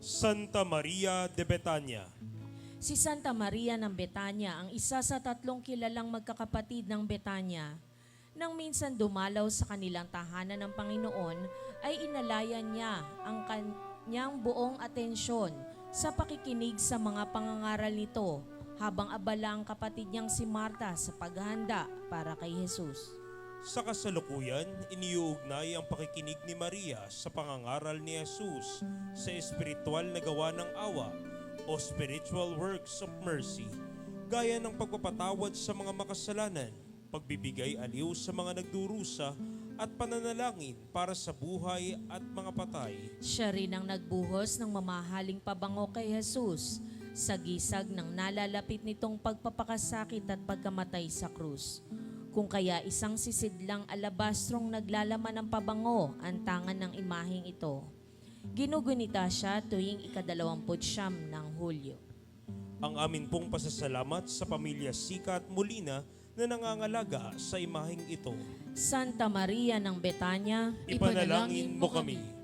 Santa Maria de Betania. Si Santa Maria ng Betania ang isa sa 3 kilalang magkakapatid ng Betania. Nang minsan dumalaw sa kanilang tahanan ng Panginoon, ay inalayan niya ang kanyang buong atensyon sa pakikinig sa mga pangangaral nito, habang abala ang kapatid niyang si Marta sa paghahanda para kay Jesus. Sa kasalukuyan, iniuugnay ang pakikinig ni Maria sa pangangaral ni Jesus sa espiritual na gawa ng awa o spiritual works of mercy, gaya ng pagpapatawad sa mga makasalanan, pagbibigay aliw sa mga nagdurusa, at pananalangin para sa buhay at mga patay. Siya rin ang nagbuhos ng mamahaling pabango kay Jesus sa gisag ng nalalapit nitong pagpapakasakit at pagkamatay sa krus. Kung kaya isang sisidlang alabastrong naglalaman ng pabango ang tangan ng imaheng ito. Ginugunita siya tuwing ika-29 ng Hulyo. Ang amin pong pasasalamat sa pamilya Sica at Molina na nangangalaga sa imaheng ito. Santa Maria ng Betania, Ipanalangin mo kami.